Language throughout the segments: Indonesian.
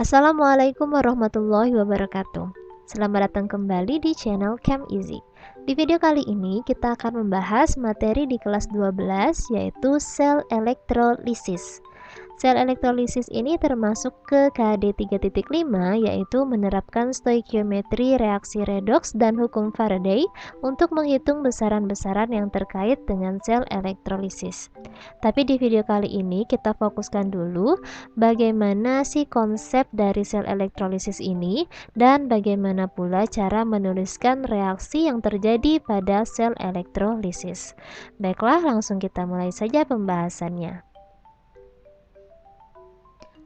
Assalamualaikum warahmatullahi wabarakatuh. Selamat datang kembali di channel Chem Easy. Di video kali ini kita akan membahas materi di kelas 12 yaitu sel elektrolisis. Sel elektrolisis ini termasuk ke KD 3.5 yaitu menerapkan stoikiometri reaksi redoks dan hukum Faraday untuk menghitung besaran-besaran yang terkait dengan sel elektrolisis. Tapi di video kali ini kita fokuskan dulu bagaimana sih konsep dari sel elektrolisis ini dan bagaimana pula cara menuliskan reaksi yang terjadi pada sel elektrolisis. Baiklah, langsung kita mulai saja pembahasannya.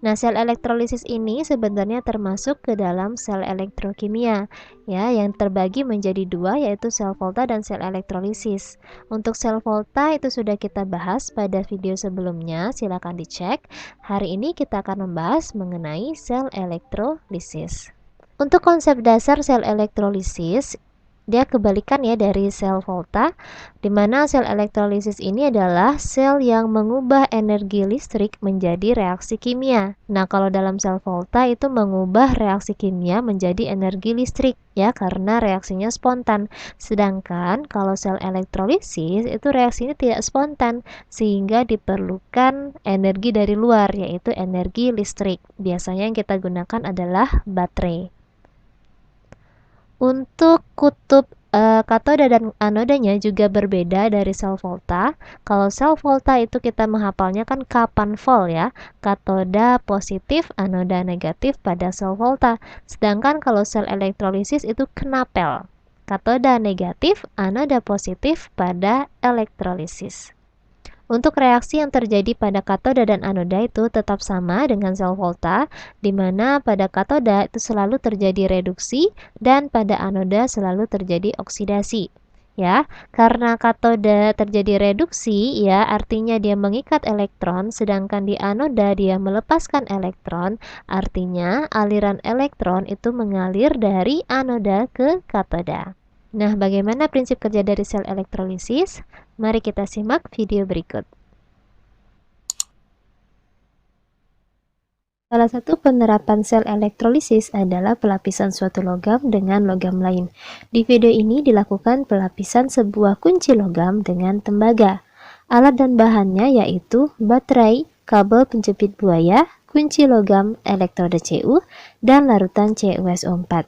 Nah, sel elektrolisis ini sebenarnya termasuk ke dalam sel elektrokimia, ya, yang terbagi menjadi dua, yaitu sel volta dan sel elektrolisis. Untuk sel volta itu sudah kita bahas pada video sebelumnya, silakan dicek. Hari ini kita akan membahas mengenai sel elektrolisis. Untuk konsep dasar sel elektrolisis, dia kebalikan ya dari sel volta, di mana sel elektrolisis ini adalah sel yang mengubah energi listrik menjadi reaksi kimia. Nah, kalau dalam sel volta itu mengubah reaksi kimia menjadi energi listrik ya, karena reaksinya spontan. Sedangkan kalau sel elektrolisis itu reaksinya tidak spontan, sehingga diperlukan energi dari luar, yaitu energi listrik. Biasanya yang kita gunakan adalah baterai. Untuk kutub katoda dan anodanya juga berbeda dari sel volta. Kalau sel volta itu kita menghafalnya kan kapan volt ya, katoda positif, anoda negatif pada sel volta. Sedangkan kalau sel elektrolisis itu kenapel, katoda negatif, anoda positif pada elektrolisis. Untuk reaksi yang terjadi pada katoda dan anoda itu tetap sama dengan sel volta, di mana pada katoda itu selalu terjadi reduksi dan pada anoda selalu terjadi oksidasi. Ya, karena katoda terjadi reduksi, ya artinya dia mengikat elektron, sedangkan di anoda dia melepaskan elektron, artinya aliran elektron itu mengalir dari anoda ke katoda. Nah, bagaimana prinsip kerja dari sel elektrolisis? Mari kita simak video berikut. Salah satu penerapan sel elektrolisis adalah pelapisan suatu logam dengan logam lain. Di video ini dilakukan pelapisan sebuah kunci logam dengan tembaga. Alat dan bahannya yaitu baterai, kabel penjepit buaya, kunci logam elektroda Cu, dan larutan CuSO4.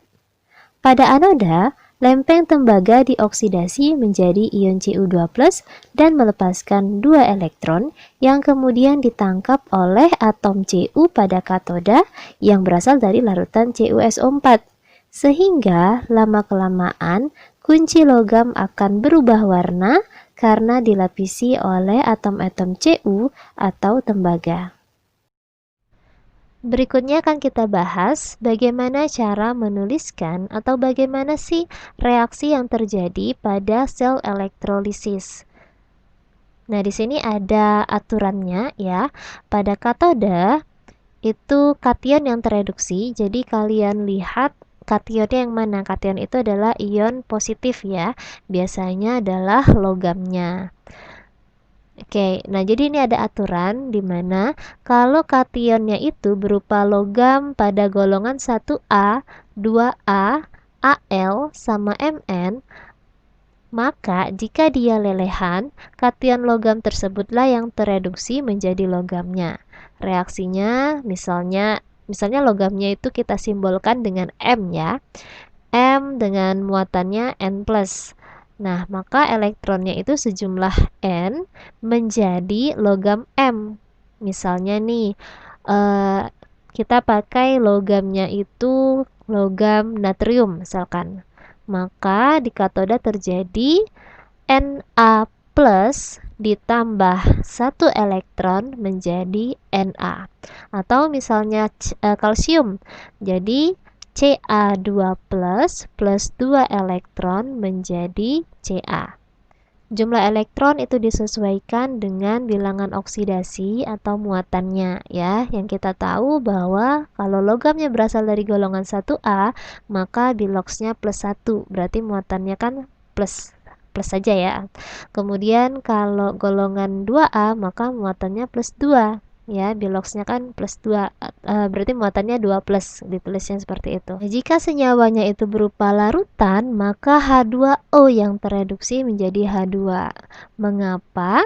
Pada anoda, lempeng tembaga dioksidasi menjadi ion Cu2+ dan melepaskan 2 elektron yang kemudian ditangkap oleh atom Cu pada katoda yang berasal dari larutan CuSO4. Sehingga lama-kelamaan kunci logam akan berubah warna karena dilapisi oleh atom-atom Cu atau tembaga. Berikutnya akan kita bahas bagaimana cara menuliskan atau bagaimana sih reaksi yang terjadi pada sel elektrolisis. Nah, di sini ada aturannya ya. Pada katoda itu kation yang tereduksi. Jadi kalian lihat kationnya yang mana? Kation itu adalah ion positif ya. Biasanya adalah logamnya. Oke, nah jadi ini ada aturan di mana kalau kationnya itu berupa logam pada golongan 1A, 2A, Al sama Mn, maka jika dia lelehan, kation logam tersebutlah yang tereduksi menjadi logamnya. Reaksinya misalnya logamnya itu kita simbolkan dengan M ya. M dengan muatannya N+. Nah, maka elektronnya itu sejumlah N menjadi logam M. Misalnya nih, kita pakai logamnya itu logam natrium misalkan. Maka di katoda terjadi Na+ ditambah 1 elektron menjadi Na. Atau misalnya kalsium. Jadi Ca2+ plus 2 elektron menjadi Ca. Jumlah elektron itu disesuaikan dengan bilangan oksidasi atau muatannya ya. Yang kita tahu bahwa kalau logamnya berasal dari golongan 1A, maka biloxnya +1, berarti muatannya kan plus saja ya. Kemudian kalau golongan 2A, maka muatannya +2. ya, Biloxnya kan plus 2, berarti muatannya 2 plus, ditulisnya seperti itu. Nah, jika senyawanya itu berupa larutan, maka H2O yang tereduksi menjadi H2. Mengapa?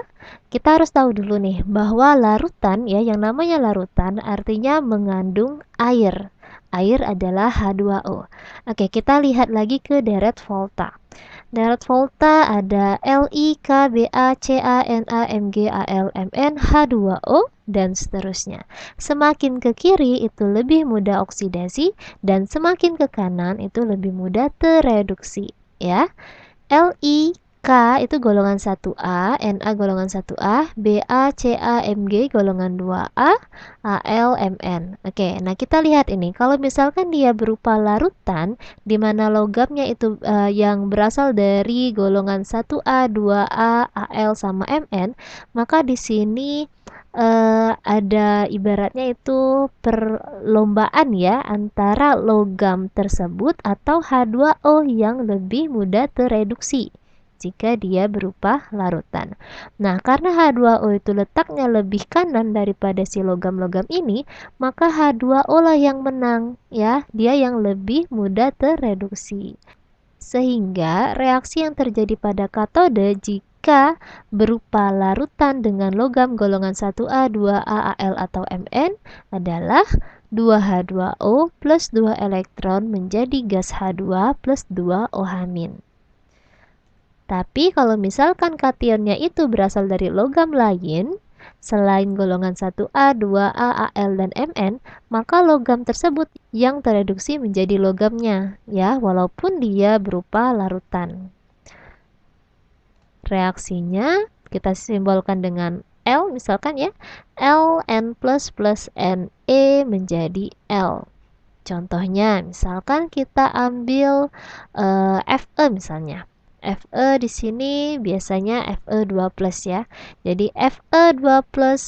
Kita harus tahu dulu nih bahwa larutan, ya, yang namanya larutan artinya mengandung air. Air adalah H2O. Oke, kita lihat lagi ke deret volta. Deret volta ada Li, K, Ba, Ca, Na, Mg, Al, Mn, H2O, dan seterusnya. Semakin ke kiri itu lebih mudah oksidasi, dan semakin ke kanan itu lebih mudah tereduksi. Ya, Li, K itu golongan 1A, Na golongan 1A, Ba, Ca, Mg golongan 2A, Al, Mn. Oke, nah kita lihat ini. Kalau misalkan dia berupa larutan, di mana logamnya itu yang berasal dari golongan 1A, 2A, Al sama Mn, maka di sini ada ibaratnya itu perlombaan ya antara logam tersebut atau H2O yang lebih mudah tereduksi jika dia berupa larutan. Nah, karena H2O itu letaknya lebih kanan daripada si logam-logam ini, maka H2O lah yang menang ya, dia yang lebih mudah tereduksi. Sehingga reaksi yang terjadi pada katode jika berupa larutan dengan logam golongan 1A, 2A, Al atau Mn adalah 2H2O plus 2 elektron menjadi gas H2 plus 2 OH-. Tapi kalau misalkan kationnya itu berasal dari logam lain, selain golongan 1A, 2A, Al, dan Mn, maka logam tersebut yang tereduksi menjadi logamnya, ya, walaupun dia berupa larutan. Reaksinya kita simbolkan dengan L, misalkan ya, Ln plus plus Ne menjadi L. Contohnya, misalkan kita ambil Fe misalnya. Fe di sini biasanya Fe2+ ya. Jadi Fe2+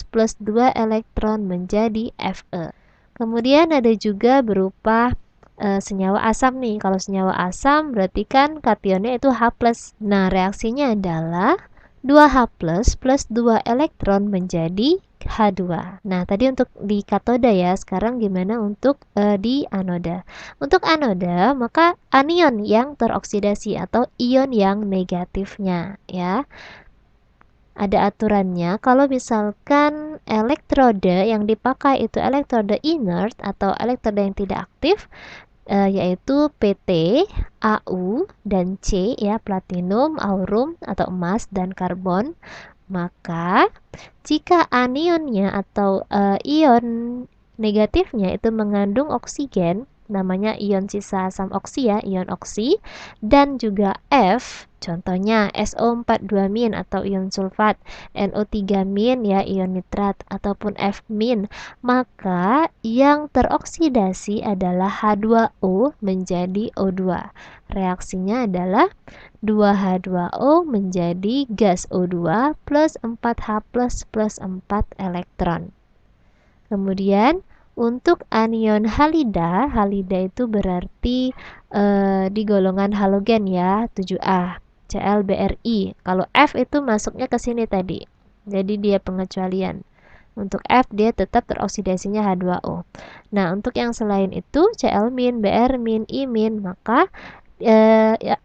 plus 2 elektron menjadi Fe. Kemudian ada juga berupa senyawa asam nih. Kalau senyawa asam berarti kan kationnya itu H+. Nah, reaksinya adalah 2H+ plus 2 elektron menjadi H2. Nah, tadi untuk di katoda ya. Sekarang gimana untuk di anoda? Untuk anoda, maka anion yang teroksidasi atau ion yang negatifnya ya. Ada aturannya, kalau misalkan elektroda yang dipakai itu elektroda inert atau elektroda yang tidak aktif, yaitu Pt, Au, dan C ya, platinum, aurum atau emas dan karbon. Maka jika anionnya atau ion negatifnya itu mengandung oksigen, namanya ion sisa asam oksi ya, ion oksi, dan juga F, contohnya SO42- atau ion sulfat, NO3- ya, ion nitrat, ataupun F-, maka yang teroksidasi adalah H2O menjadi O2. Reaksinya adalah 2H2O menjadi gas O2 plus 4H plus 4 elektron. Kemudian untuk anion halida, halida itu berarti di golongan halogen ya, 7A, ClBr(I). Kalau F itu masuknya ke sini tadi. Jadi dia pengecualian. Untuk F dia tetap teroksidasinya H2O. Nah, untuk yang selain itu Cl-, Br-, I-, maka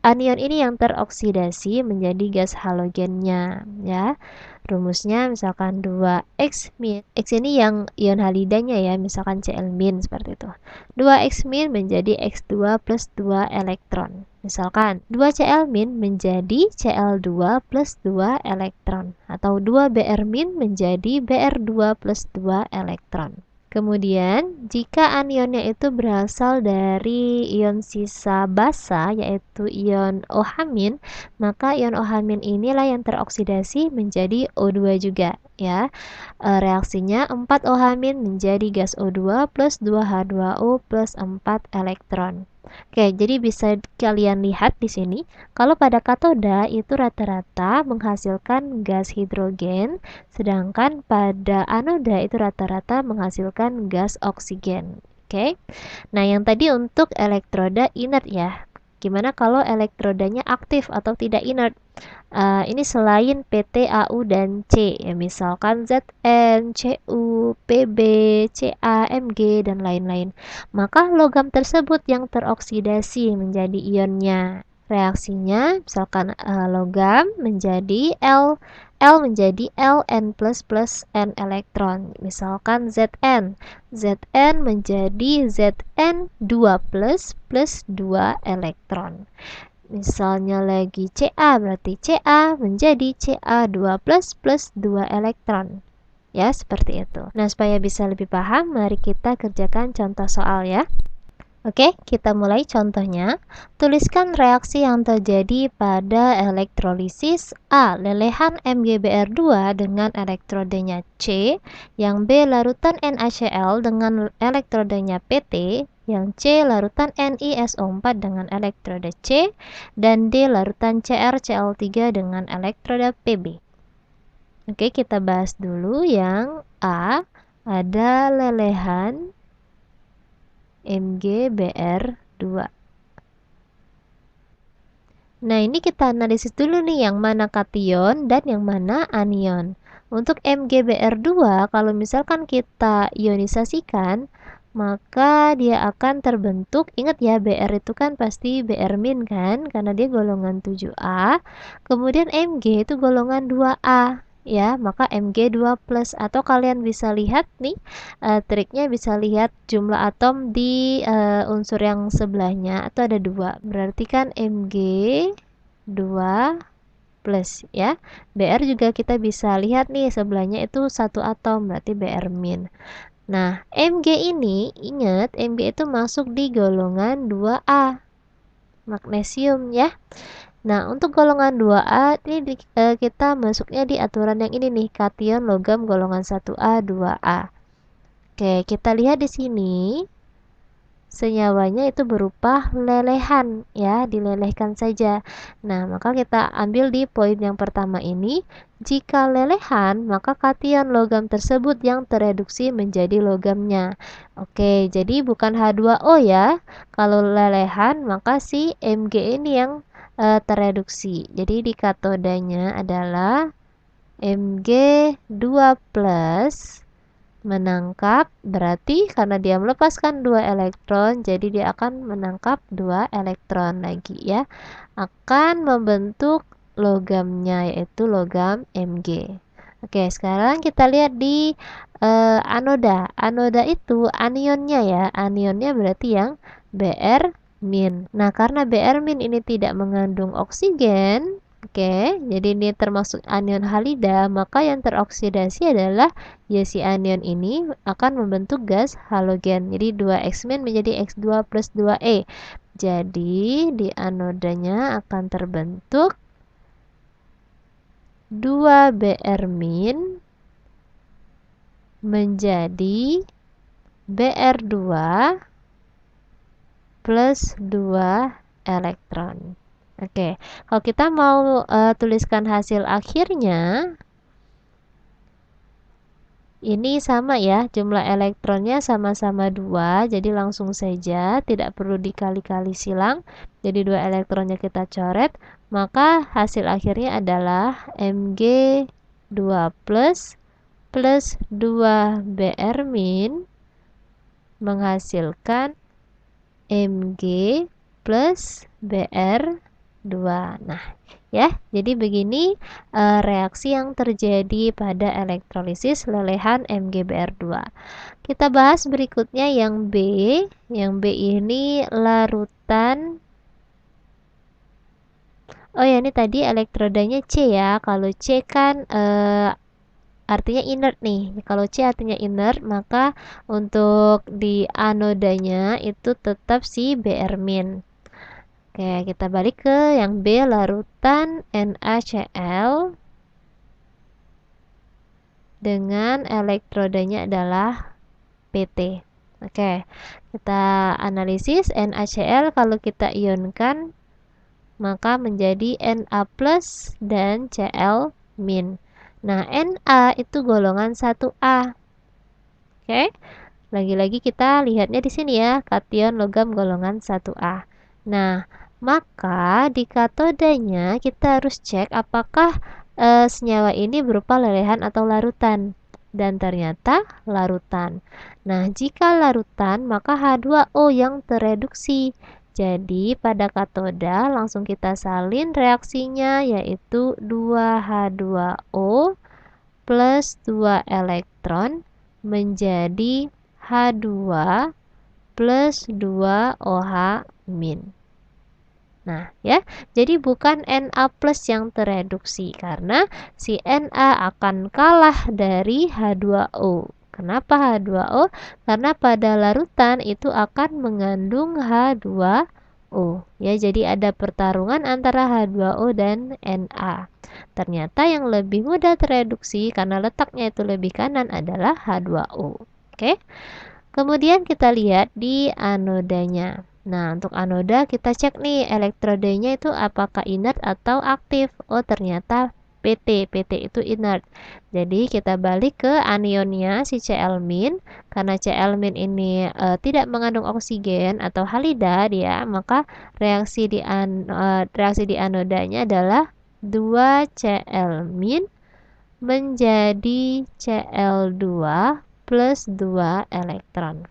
anion ini yang teroksidasi menjadi gas halogennya ya. Rumusnya misalkan 2X-, X ini yang ion halidanya ya, misalkan Cl- seperti itu. 2X- menjadi X2 plus 2 elektron. Misalkan 2Cl- menjadi Cl2 plus 2 elektron, atau 2Br- menjadi Br2 plus 2 elektron. Kemudian, jika anionnya itu berasal dari ion sisa basa, yaitu ion OH-, maka ion OH- inilah yang teroksidasi menjadi O2 juga ya. Reaksinya 4 OH- menjadi gas O2 plus 2H2O plus 4 elektron. Oke, jadi bisa kalian lihat di sini, kalau pada katoda itu rata-rata menghasilkan gas hidrogen, sedangkan pada anoda itu rata-rata menghasilkan gas oksigen. Oke. Nah, yang tadi untuk elektroda inert ya. Gimana kalau elektrodanya aktif atau tidak inert? Ini selain PT, AU, dan C, ya misalkan Zn, Cu, Pb, Ca, Mg, dan lain-lain. Maka logam tersebut yang teroksidasi menjadi ionnya. Reaksinya, misalkan logam menjadi L menjadi Ln plus N elektron. Misalkan Zn menjadi Zn2 plus 2 elektron. Misalnya lagi Ca, berarti Ca menjadi Ca2 plus 2 elektron. Ya, seperti itu. Nah, supaya bisa lebih paham, mari kita kerjakan contoh soal ya. Oke, kita mulai contohnya. Tuliskan reaksi yang terjadi pada elektrolisis A. Lelehan MgBr2 dengan elektrodenya C, yang B. Larutan NaCl dengan elektrodenya PT, yang C. Larutan NiSO4 dengan elektroda C, dan D. Larutan CrCl3 dengan elektroda Pb. Oke, kita bahas dulu yang A. Ada lelehan MgBr2. Nah, ini kita analisis dulu nih yang mana kation dan yang mana anion. Untuk MgBr2, kalau misalkan kita ionisasikan, maka dia akan terbentuk, ingat ya, Br itu kan pasti Br- kan, karena dia golongan 7A. Kemudian Mg itu golongan 2A. Ya, maka Mg2 plus, atau kalian bisa lihat nih, triknya bisa lihat jumlah atom di unsur yang sebelahnya atau ada 2, berarti kan Mg2 plus ya. Br juga kita bisa lihat nih sebelahnya itu 1 atom, berarti Br min. Nah, Mg ini, ingat Mg itu masuk di golongan 2A, magnesium ya. Nah, untuk golongan 2A ini kita masuknya di aturan yang ini nih, kation logam golongan 1A, 2A. Oke, kita lihat di sini senyawanya itu berupa lelehan ya, dilelehkan saja. Nah, maka kita ambil di poin yang pertama ini, jika lelehan maka kation logam tersebut yang tereduksi menjadi logamnya. Oke, jadi bukan H2O ya. Kalau lelehan maka si Mg ini yang tereduksi. Jadi di katodanya adalah Mg2 plus menangkap, berarti karena dia melepaskan 2 elektron, jadi dia akan menangkap 2 elektron lagi ya. Akan membentuk logamnya, yaitu logam Mg. Oke, sekarang kita lihat di anoda. Anoda itu anionnya ya. Anionnya berarti yang Br min. Nah, karena Br min ini tidak mengandung oksigen, oke, jadi ini termasuk anion halida, maka yang teroksidasi adalah ya si anion ini akan membentuk gas halogen. Jadi 2X- menjadi X2 plus 2E. Jadi di anodanya akan terbentuk 2 Br min menjadi Br2 plus 2 elektron. Oke, kalau kita mau tuliskan hasil akhirnya, ini sama ya, jumlah elektronnya sama-sama 2, jadi langsung saja, tidak perlu dikali-kali silang. Jadi 2 elektronnya kita coret, maka hasil akhirnya adalah Mg2 plus 2 Br min menghasilkan Mg plus Br2. Nah, ya, jadi begini reaksi yang terjadi pada elektrolisis lelehan MgBr2. Kita bahas berikutnya yang B. Yang B ini larutan. Oh ya, ini tadi elektrodanya C ya. Kalau C kan artinya inert nih. Kalau C artinya inert, maka untuk di anodanya itu tetap si Br min. Oke, kita balik ke yang B, larutan NaCl dengan elektrodanya adalah PT. Oke, kita analisis NaCl kalau kita ionkan maka menjadi Na plus dan Cl min. Nah, Na itu golongan 1A. Oke. Lagi-lagi kita lihatnya di sini ya, kation logam golongan 1A. Nah, Maka di katodenya kita harus cek apakah senyawa ini berupa lelehan atau larutan. Dan ternyata larutan. Nah, jika larutan maka H2O yang tereduksi. Jadi pada katoda langsung kita salin reaksinya, yaitu 2H2O plus 2 elektron menjadi H2 plus 2 OH min. Nah, ya, jadi bukan Na plus yang tereduksi karena si Na akan kalah dari H2O. Kenapa H2O? Karena pada larutan itu akan mengandung H2O. Ya, jadi ada pertarungan antara H2O dan Na. Ternyata yang lebih mudah tereduksi karena letaknya itu lebih kanan adalah H2O. Oke. Kemudian kita lihat di anodanya. Nah, untuk anoda kita cek nih elektrodenya itu apakah inert atau aktif. Oh, ternyata PT itu inert. Jadi kita balik ke anionnya si Cl-, karena Cl- ini tidak mengandung oksigen atau halida dia, maka reaksi di anodanya adalah 2 Cl- menjadi Cl2 plus 2 elektron.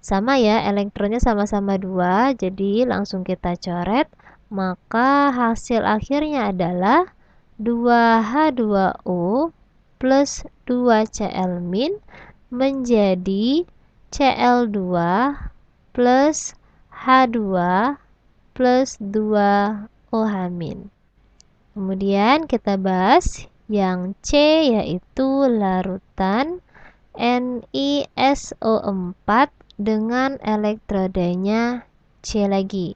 Sama ya, elektronnya sama-sama 2, jadi langsung kita coret. Maka hasil akhirnya adalah 2H2O plus 2 Cl- menjadi Cl2 plus H2 plus 2 OH-. Kemudian kita bahas yang C, yaitu larutan NiSO4 dengan elektrodenya C lagi.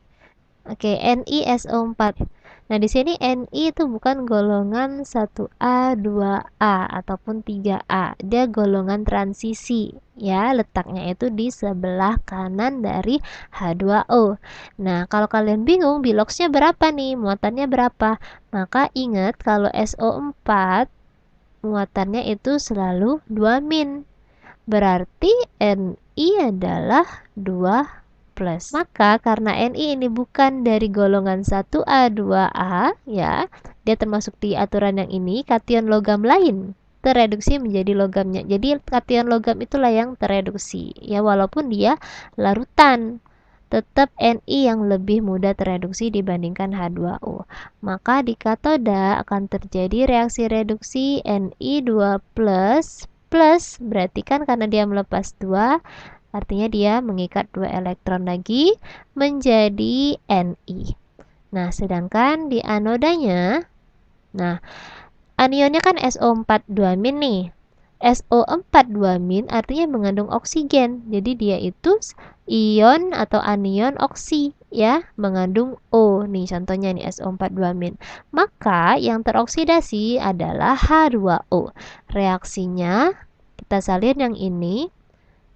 Oke, NiSO4. Nah, di sini Ni itu bukan golongan 1A, 2A ataupun 3A. Dia golongan transisi, ya. Letaknya itu di sebelah kanan dari H2O. Nah, kalau kalian bingung biloxnya berapa nih, muatannya berapa? Maka ingat kalau SO4 muatannya itu selalu 2 min. Berarti Ni adalah 2 plus. Maka karena Ni ini bukan dari golongan 1A, 2A, ya, dia termasuk di aturan yang ini, kation logam lain tereduksi menjadi logamnya. Jadi kation logam itulah yang tereduksi, ya, walaupun dia larutan. Tetap Ni yang lebih mudah tereduksi dibandingkan H2O. Maka di katoda akan terjadi reaksi reduksi Ni2 plus berarti kan karena dia melepas 2, artinya dia mengikat 2 elektron lagi menjadi Ni. Nah, sedangkan di anodanya, nah, anionnya kan SO4 2- nih. SO4 2- artinya mengandung oksigen. Jadi dia itu ion atau anion oksi, ya, mengandung O. Nih contohnya nih SO4 2-. Maka yang teroksidasi adalah H2O. Reaksinya kita salin yang ini,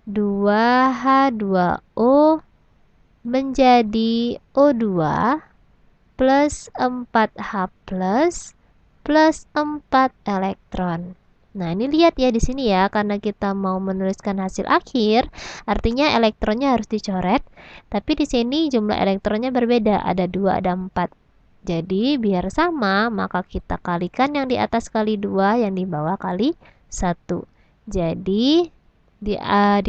2H2O menjadi O2 plus 4H plus 4 elektron. Nah, ini lihat ya di sini ya, karena kita mau menuliskan hasil akhir, artinya elektronnya harus dicoret, tapi di sini jumlah elektronnya berbeda, ada 2, ada 4. Jadi, biar sama, maka kita kalikan yang di atas kali 2, yang di bawah kali 1. Jadi, di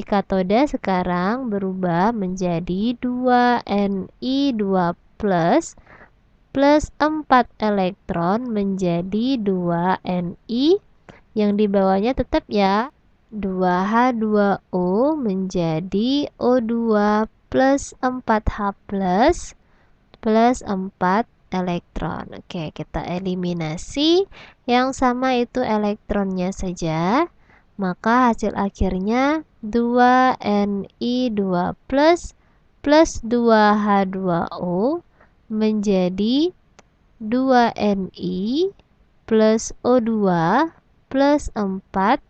katoda sekarang berubah menjadi 2Ni2 plus 4 elektron menjadi 2Ni, yang di bawahnya tetap ya 2H2O menjadi O2 plus 4H plus 4 elektron. Oke, kita eliminasi yang sama itu elektronnya saja. Maka hasil akhirnya 2Ni2 plus 2H2O menjadi 2Ni plus O2 plus 4H+.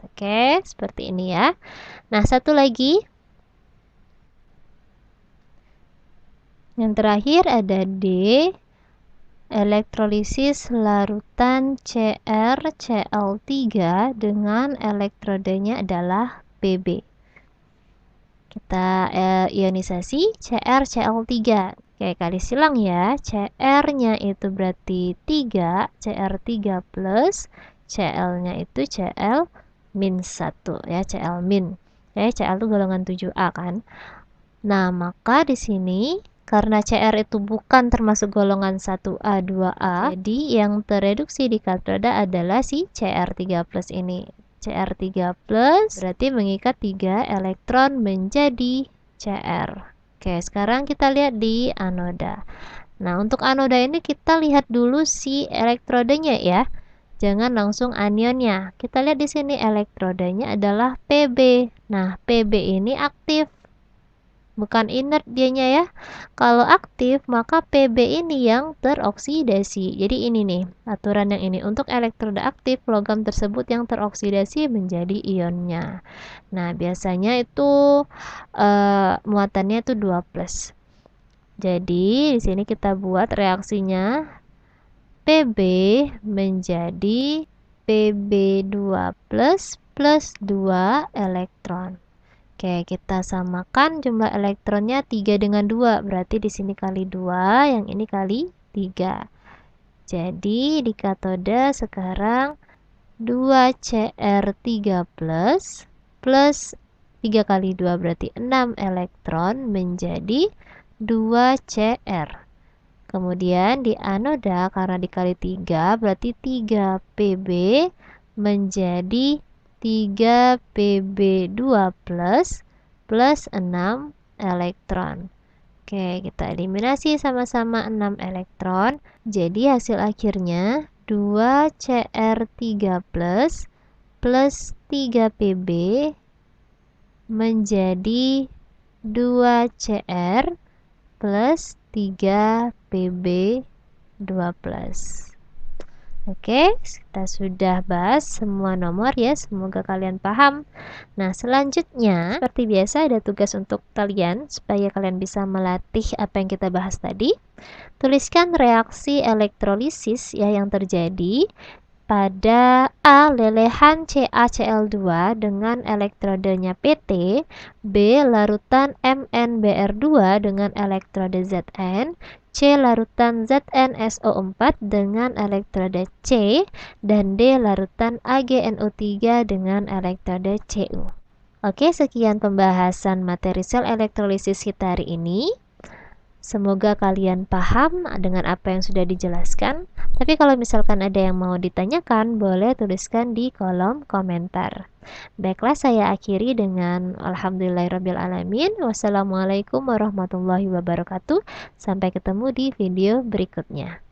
Oke, seperti ini ya. Nah, satu lagi. Yang terakhir ada D, elektrolisis larutan CrCl3 dengan elektrodenya adalah Bb. Kita ionisasi CrCl3. Oke, kali silang ya. Cr-nya itu berarti 3, Cr3 plus, Cl-nya itu Cl min 1 ya, Cl min. Cl itu golongan 7A kan. Nah, maka di sini karena Cr itu bukan termasuk golongan 1A, 2A, jadi yang tereduksi di katoda adalah si Cr3 plus ini. Cr3 plus berarti mengikat 3 elektron menjadi Cr. Oke, sekarang kita lihat di anoda. Nah, untuk anoda ini kita lihat dulu si elektrodenya ya. Jangan langsung anionnya. Kita lihat di sini elektrodenya adalah Pb. Nah, Pb ini aktif, bukan inert dianya ya. Kalau aktif maka Pb ini yang teroksidasi. Jadi ini nih aturan yang ini, untuk elektroda aktif logam tersebut yang teroksidasi menjadi ionnya. Nah, biasanya itu muatannya itu 2+. Jadi di sini kita buat reaksinya, Pb menjadi Pb2+ plus 2 elektron. Oke, kita samakan jumlah elektronnya 3 dengan 2. Berarti di sini kali 2, yang ini kali 3. Jadi di katoda sekarang 2Cr3 plus 3 kali 2 berarti 6 elektron menjadi 2Cr. Kemudian di anoda karena dikali 3 berarti 3 Pb menjadi 3 Pb2 plus 6 elektron. Oke, kita eliminasi sama-sama 6 elektron. Jadi hasil akhirnya 2Cr3 plus 3 Pb menjadi 2Cr plus 3 Pb2 plus. Oke, kita sudah bahas semua nomor ya, semoga kalian paham. Nah, selanjutnya seperti biasa ada tugas untuk kalian supaya kalian bisa melatih apa yang kita bahas tadi. Tuliskan reaksi elektrolisis ya yang terjadi pada A lelehan CaCl2 dengan elektrodenya Pt, B larutan MnBr2 dengan elektrode Zn, C larutan ZnSO4 dengan elektrode C, dan D larutan AgNO3 dengan elektrode Cu. Oke, sekian pembahasan materi sel elektrolisis kita hari ini. Semoga kalian paham dengan apa yang sudah dijelaskan. Tapi kalau misalkan ada yang mau ditanyakan, boleh tuliskan di kolom komentar. Baiklah, saya akhiri dengan alhamdulillahirrabbilalamin. Wassalamualaikum warahmatullahi wabarakatuh. Sampai ketemu di video berikutnya.